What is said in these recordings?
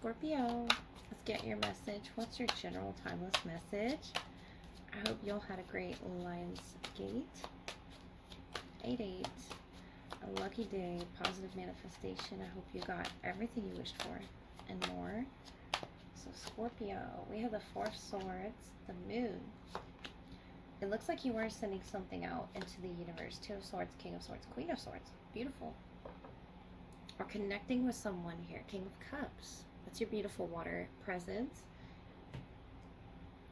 Scorpio, let's get your message. What's your general timeless message? I hope y'all had a great Lions Gate. 8-8. A lucky day, positive manifestation. I hope you got everything you wished for and more. So Scorpio, we have the Four of Swords, the Moon. It looks like you are sending something out into the universe. Two of Swords, King of Swords, Queen of Swords. Beautiful. Or connecting with someone here. King of Cups. That's your beautiful water presence.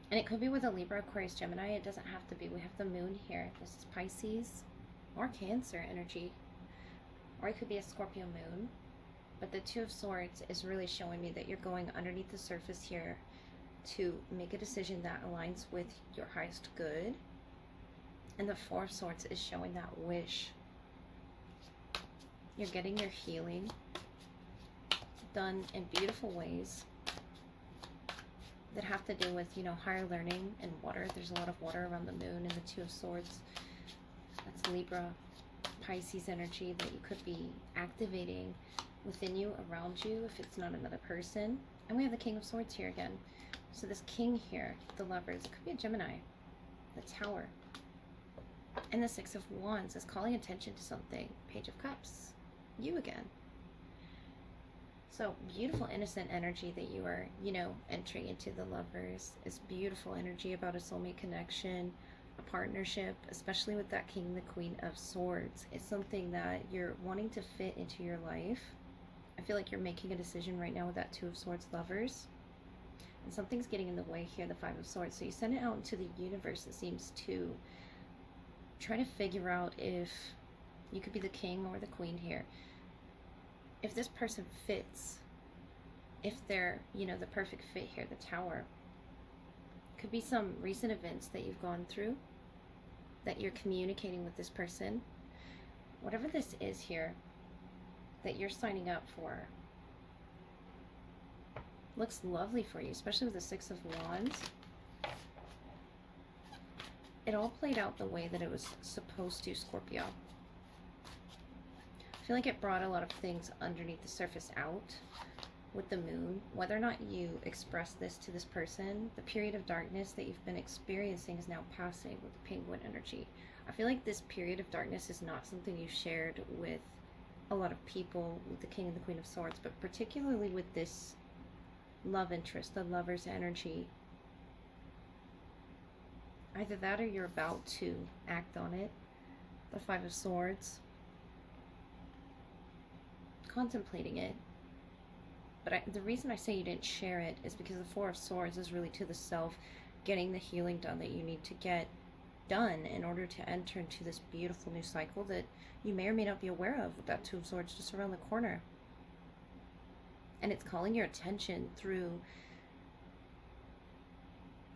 And it could be with a Libra, Aquarius, Gemini. It doesn't have to be. We have the Moon here. This is Pisces or Cancer energy. Or it could be a Scorpio moon. But the Two of Swords is really showing me that you're going underneath the surface here to make a decision that aligns with your highest good. And the Four of Swords is showing that wish. You're getting your healing done in beautiful ways that have to do with, you know, higher learning and water. There's a lot of water around the moon and the Two of Swords. That's Libra, Pisces energy that you could be activating within you, around you, if it's not another person. And we have the King of Swords here again. So this King here, the Lovers, it could be a Gemini, the Tower. And the Six of Wands is calling attention to something. Page of Cups, you again. So beautiful, innocent energy that you are, you know, entering into the Lovers. Is beautiful energy about a soulmate connection, a partnership, especially with that King, the Queen of Swords. It's something that you're wanting to fit into your life. I feel like you're making a decision right now with that Two of Swords, Lovers. And something's getting in the way here, the Five of Swords. So you send it out into the universe, it seems, to try to figure out if you could be the king or the queen here. If this person fits, if they're, you know, the perfect fit here, the Tower. Could be some recent events that you've gone through that you're communicating with this person. Whatever this is here that you're signing up for looks lovely for you, especially with the Six of Wands. It all played out the way that it was supposed to, Scorpio. I feel like it brought a lot of things underneath the surface out with the Moon. Whether or not you express this to this person, the period of darkness that you've been experiencing is now passing with the Penguin energy. I feel like this period of darkness is not something you shared with a lot of people, with the King and the Queen of Swords, but particularly with this love interest, the Lover's energy. Either that or you're about to act on it. The Five of Swords. Contemplating it. But the reason I say you didn't share it is because the Four of Swords is really to the self, getting the healing done that you need to get done in order to enter into this beautiful new cycle that you may or may not be aware of, with that Two of Swords just around the corner. And it's calling your attention through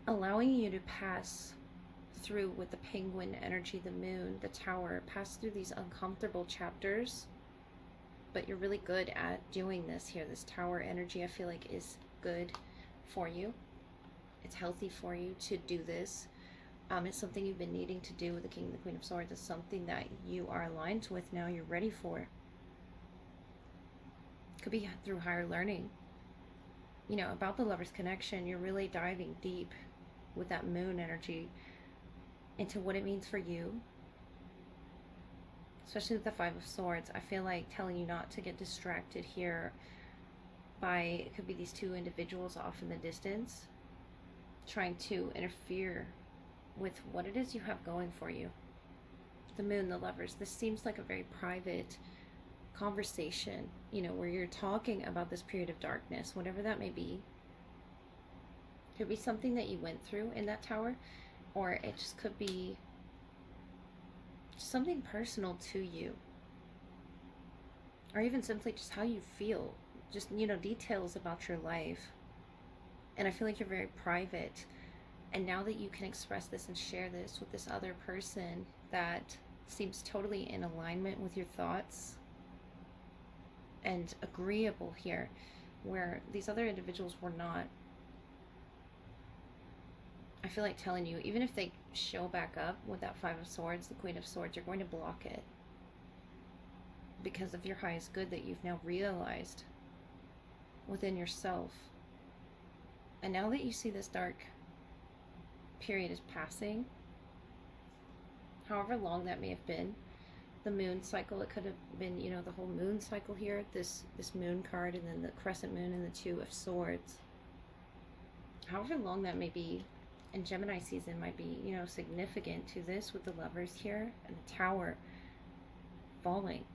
allowing you to pass through with the Penguin energy, the Moon, the Tower, pass through these uncomfortable chapters. But you're really good at doing this here. This Tower energy, I feel like, is good for you. It's healthy for you to do this. It's something you've been needing to do with the King and the Queen of Swords. It's something that you are aligned with now. You're ready for. Could be through higher learning. You know, about the Lover's connection, you're really diving deep with that Moon energy into what it means for you. Especially with the Five of Swords, I feel like telling you not to get distracted here by, it could be these two individuals off in the distance, trying to interfere with what it is you have going for you. The Moon, the Lovers, this seems like a very private conversation, you know, where you're talking about this period of darkness, whatever that may be. Could be something that you went through in that Tower, or it just could be something personal to you, or even simply just how you feel, just, you know, details about your life. And I feel like you're very private, and now that you can express this and share this with this other person that seems totally in alignment with your thoughts and agreeable here, where these other individuals were not. I feel like telling you, even if they show back up with that Five of Swords, the Queen of Swords, you're going to block it because of your highest good that you've now realized. within yourself. And now that you see this dark period is passing, however long that may have been, the moon cycle, it could have been, you know, the whole moon cycle here, this moon card, and then the crescent moon and the Two of Swords. However long that may be, and Gemini season might be, you know, significant to this with the Lovers here and the Tower falling.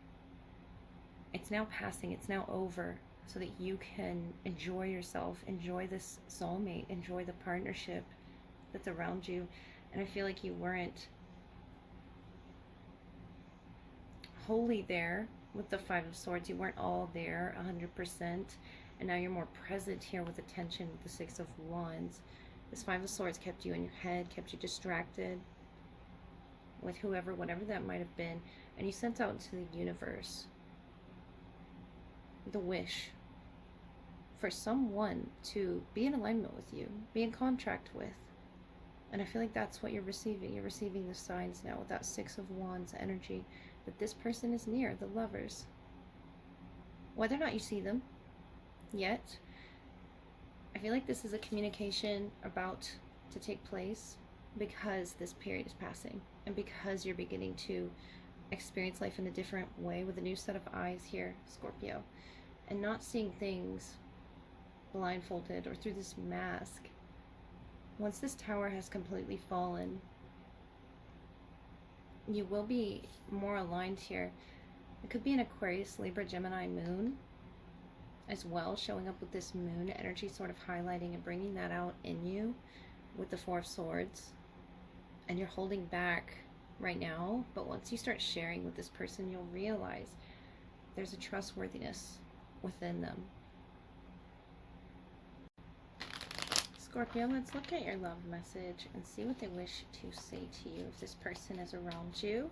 It's now passing, it's now over, so that you can enjoy yourself, enjoy this soulmate, enjoy the partnership that's around you. And I feel like you weren't wholly there with the Five of Swords. You weren't all there 100%, and now you're more present here with attention with the Six of Wands. This Five of Swords kept you in your head, kept you distracted with whoever, whatever that might have been, and you sent out to the universe the wish for someone to be in alignment with you, be in contract with. And I feel like that's what you're receiving. You're receiving the signs now with that Six of Wands energy, that this person is near, the Lovers. Whether or not you see them yet, I feel like this is a communication about to take place because this period is passing, and because you're beginning to experience life in a different way with a new set of eyes here, Scorpio, and not seeing things blindfolded or through this mask. Once this tower has completely fallen, you will be more aligned here. It could be an Aquarius, Libra, Gemini moon as well, showing up with this moon energy, sort of highlighting and bringing that out in you with the Four of Swords. And you're holding back right now, but once you start sharing with this person, you'll realize there's a trustworthiness within them. Scorpio, let's look at your love message and see what they wish to say to you. If this person is around you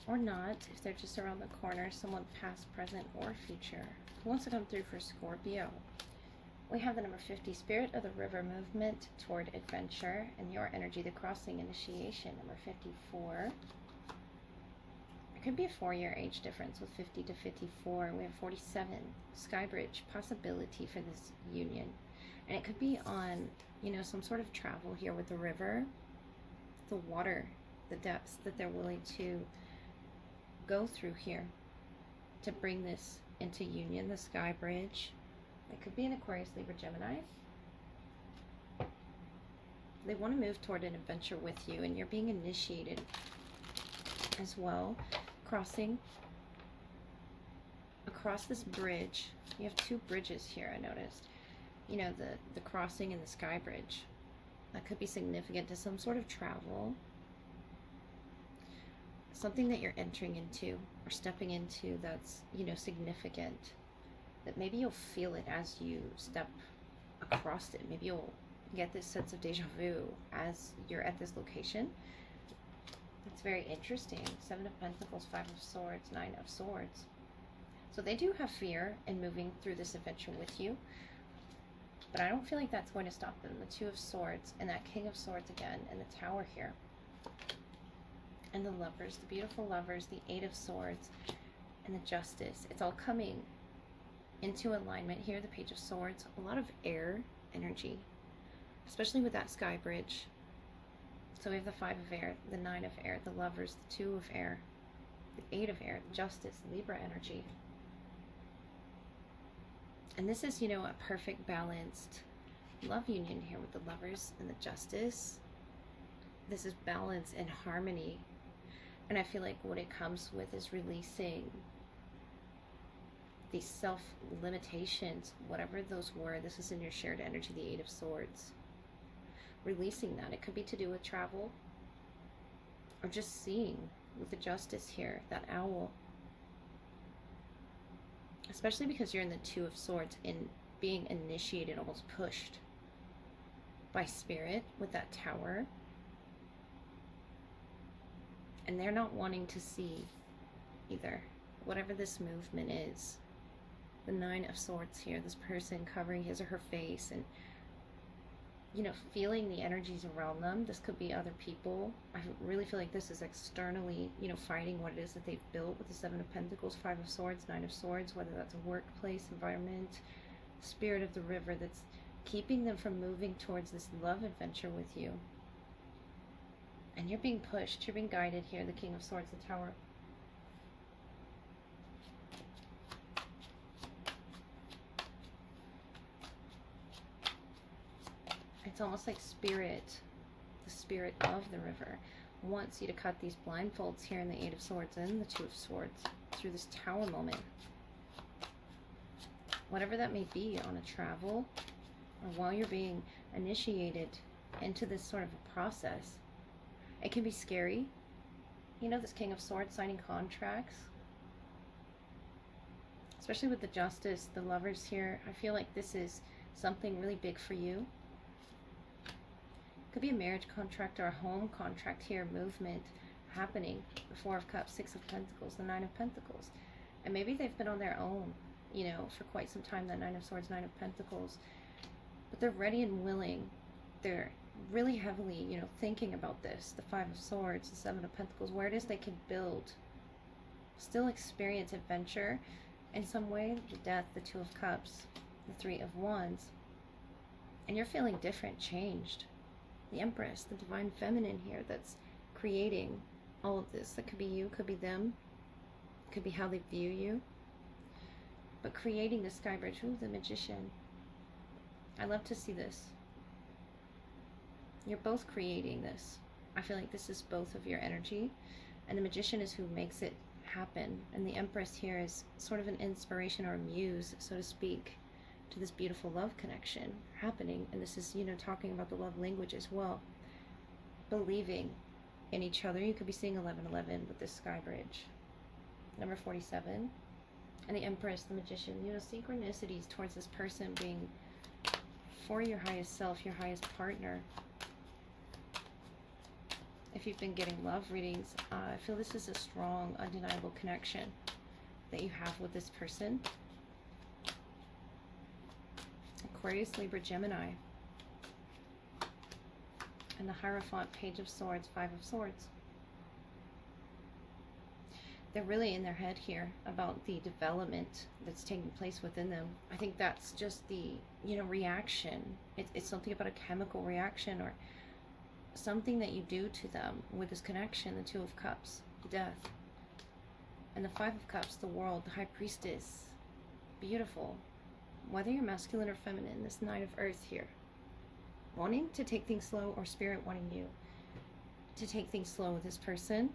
or not, if they're just around the corner, someone past, present, or future. Who wants to come through for Scorpio? We have the number 50, Spirit of the River, movement toward adventure, and your energy, the crossing, initiation, number 54. It could be a 4-year age difference with 50 to 54. We have 47, Sky Bridge, possibility for this union. And it could be on, you know, some sort of travel here with the river, the water, the depths that they're willing to go through here to bring this into union, the Sky Bridge. It could be an Aquarius, Libra, Gemini. They want to move toward an adventure with you, and you're being initiated as well. Crossing across this bridge. You have two bridges here, I noticed. You know, the crossing and the Sky Bridge. That could be significant to some sort of travel. Something that you're entering into or stepping into that's, you know, significant. That maybe you'll feel it as you step across it. Maybe you'll get this sense of deja vu as you're at this location. It's very interesting. 7 of Pentacles, 5 of Swords, 9 of Swords. So they do have fear in moving through this adventure with you. But I don't feel like that's going to stop them. The 2 of Swords and that King of Swords again, and the Tower here. And the Lovers, the beautiful Lovers, the 8 of Swords, and the Justice. It's all coming into alignment here. The Page of Swords, a lot of air energy, especially with that Sky Bridge. So we have the 5 of Air, the 9 of Air, the Lovers, the 2 of Air, the 8 of Air, the Justice, Libra energy. And this is, you know, a perfect balanced love union here with the Lovers and the Justice. This is balance and harmony. And I feel like what it comes with is releasing these self-limitations, whatever those were. This is in your shared energy, the 8 of Swords. Releasing that. It could be to do with travel or just seeing with the Justice here, that owl. Especially because you're in the 2 of Swords and being initiated, almost pushed by spirit with that Tower. And they're not wanting to see either, whatever this movement is. The 9 of Swords here, this person covering his or her face and, you know, feeling the energies around them. This could be other people. I really feel like this is externally, you know, fighting what it is that they've built with the 7 of Pentacles, 5 of Swords, 9 of Swords, whether that's a workplace environment, spirit of the river that's keeping them from moving towards this love adventure with you. And you're being pushed, you're being guided here, the King of Swords, the Tower. It's almost like spirit, the spirit of the river, wants you to cut these blindfolds here in the Eight of Swords and the Two of Swords through this Tower moment. Whatever that may be, on a travel or while you're being initiated into this sort of a process. It can be scary. You know, this King of Swords signing contracts, especially with the Justice, the Lovers here. I feel like this is something really big for you. Could be a marriage contract or a home contract here, movement happening. The Four of Cups, Six of Pentacles, the Nine of Pentacles. And maybe they've been on their own, you know, for quite some time, that Nine of Swords, Nine of Pentacles. But they're ready and willing. They're really heavily, you know, thinking about this. The Five of Swords, the Seven of Pentacles, where it is they can build, still experience adventure in some way. The Death, the Two of Cups, the Three of Wands. And you're feeling different, changed. The Empress, the Divine Feminine here, that's creating all of this. That could be you, could be them, could be how they view you. But creating the Sky Bridge. Ooh, the Magician. I love to see this. You're both creating this. I feel like this is both of your energy. And the Magician is who makes it happen. And the Empress here is sort of an inspiration or a muse, so to speak, to this beautiful love connection happening. And this is, you know, talking about the love language as well. Believing in each other. You could be seeing 1111 with this Sky Bridge. Number 47. And the Empress, the Magician. You know, synchronicities towards this person being for your highest self, your highest partner. If you've been getting love readings, I feel this is a strong, undeniable connection that you have with this person. Aquarius, Libra, Gemini. And the Hierophant, Page of Swords, Five of Swords. They're really in their head here about the development that's taking place within them. I think that's just the, you know, reaction. It's something about a chemical reaction or something that you do to them with this connection. The Two of Cups, Death. And the Five of Cups, the World, the High Priestess. Beautiful. Whether you're masculine or feminine, this Nine of Earth here. Wanting to take things slow, or Spirit wanting you to take things slow with this person.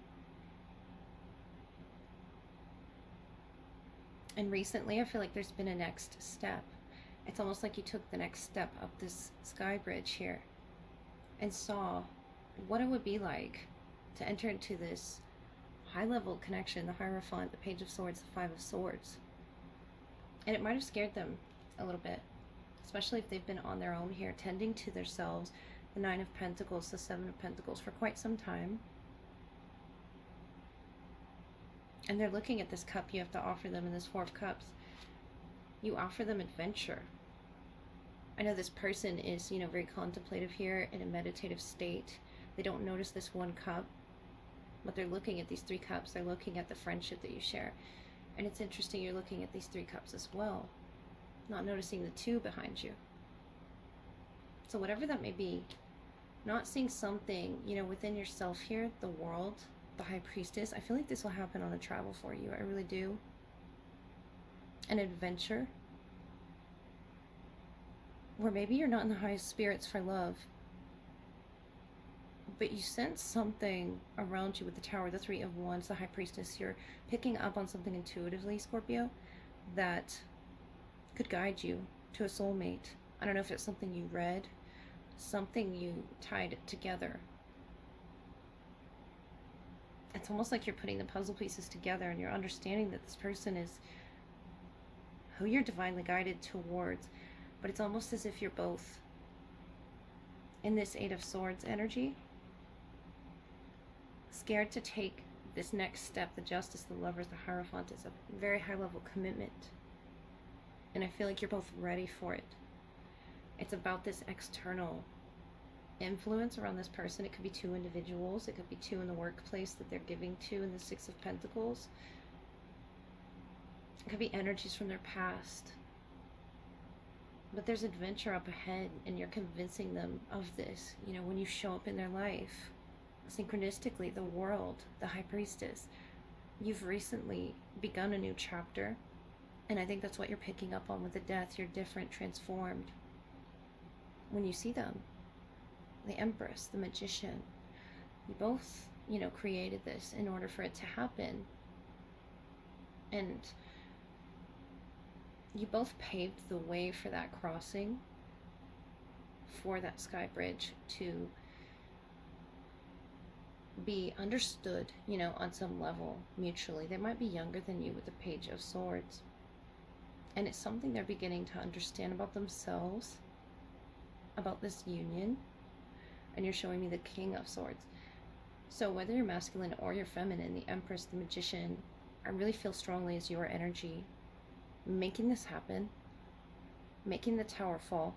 And recently, I feel like there's been a next step. It's almost like you took the next step up this Sky Bridge here and saw what it would be like to enter into this high-level connection, the Hierophant, the Page of Swords, the Five of Swords. And it might have scared them a little bit, especially if they've been on their own here, tending to themselves, the Nine of Pentacles, the Seven of Pentacles, for quite some time. And they're looking at this cup you have to offer them in this Four of Cups. You offer them adventure. I know this person is, you know, very contemplative here, in a meditative state. They don't notice this one cup, but they're looking at these three cups. They're looking at the friendship that you share. And it's interesting, you're looking at these three cups as well, not noticing the two behind you. So whatever that may be, not seeing something, you know, within yourself here, the world, the High Priestess. I feel like this will happen on a travel for you. I really do. An adventure. Where maybe you're not in the highest spirits for love, but you sense something around you with the Tower, the Three of Wands, the High Priestess. You're picking up on something intuitively, Scorpio, that could guide you to a soulmate. I don't know if it's something you read, something you tied together. It's almost like you're putting the puzzle pieces together and you're understanding that this person is who you're divinely guided towards. But it's almost as if you're both in this Eight of Swords energy, scared to take this next step. The Justice, the Lovers, the Hierophant is a very high level commitment. And I feel like you're both ready for it. It's about this external influence around this person. It could be two individuals. It could be two in the workplace that they're giving to in the Six of Pentacles. It could be energies from their past. But there's adventure up ahead, and you're convincing them of this, when you show up in their life. Synchronistically, the world, the high priestess, you've recently begun a new chapter, and I think that's what you're picking up on with the death. You're different, transformed. When you see them, the Empress, the Magician, you both, created this in order for it to happen. And you both paved the way for that crossing, for that sky bridge to be understood, on some level mutually. They might be younger than you with the Page of Swords. And it's something they're beginning to understand about themselves, about this union. And you're showing me the King of Swords. So whether you're masculine or you're feminine, the Empress, the Magician, I really feel strongly is your energy making this happen, making the tower fall.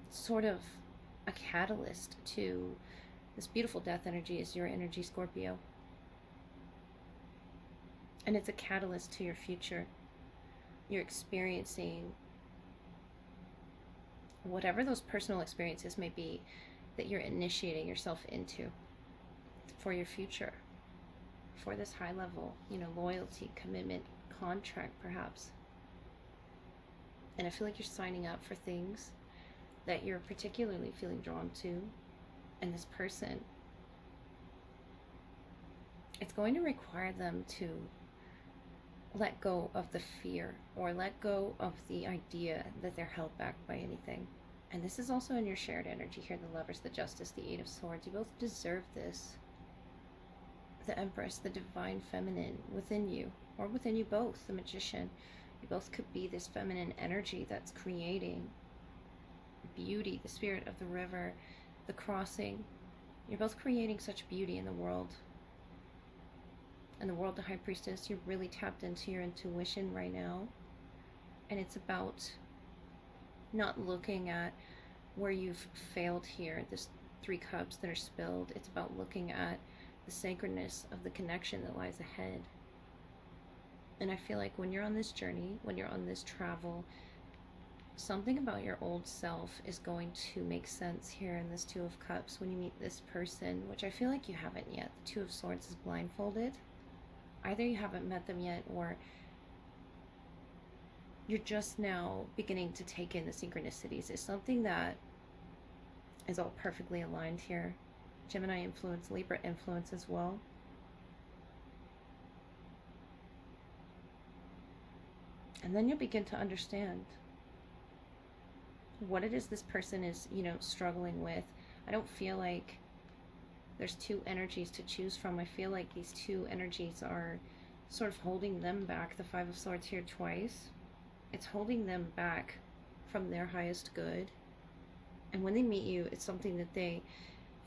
Sort of a catalyst to this beautiful death energy is your energy, Scorpio. And it's a catalyst to your future. You're experiencing whatever those personal experiences may be that you're initiating yourself into for your future, for this high level, loyalty, commitment, contract perhaps. And I feel like you're signing up for things that you're particularly feeling drawn to. And this person, it's going to require them to let go of the fear, or let go of the idea that they're held back by anything. And this is also in your shared energy here, the Lovers, the Justice, the Eight of Swords. You both deserve this. The Empress, the divine feminine within you, or within you both, the Magician. You both could be this feminine energy that's creating beauty, the spirit of the river, the crossing. You're both creating such beauty in the world. And the world, the High Priestess, you're really tapped into your intuition right now. And it's about not looking at where you've failed here, this 3 cups that are spilled. It's about looking at the sacredness of the connection that lies ahead. And I feel like when you're on this journey, when you're on this travel, something about your old self is going to make sense here in this 2 of Cups when you meet this person, which I feel like you haven't yet. The 2 of Swords is blindfolded. Either you haven't met them yet, or you're just now beginning to take in the synchronicities. It's something that is all perfectly aligned here. Gemini influence, Libra influence as well. And then you'll begin to understand what it is this person is, struggling with. I don't feel like there's 2 energies to choose from. I feel like these 2 energies are sort of holding them back. The 5 of Swords here twice. It's holding them back from their highest good. And when they meet you, it's something that they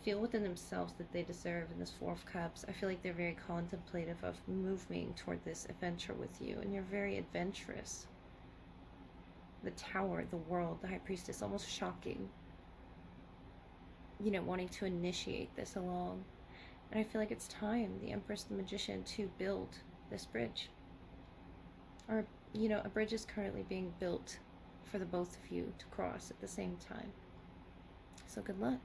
feel within themselves that they deserve. In this 4 of Cups, I feel like they're very contemplative of moving toward this adventure with you. And you're very adventurous. The Tower, the world, the High Priestess, almost shocking. Wanting to initiate this along. And I feel like it's time, the Empress, the Magician, to build this bridge. Or, a bridge is currently being built for the both of you to cross at the same time. So good luck.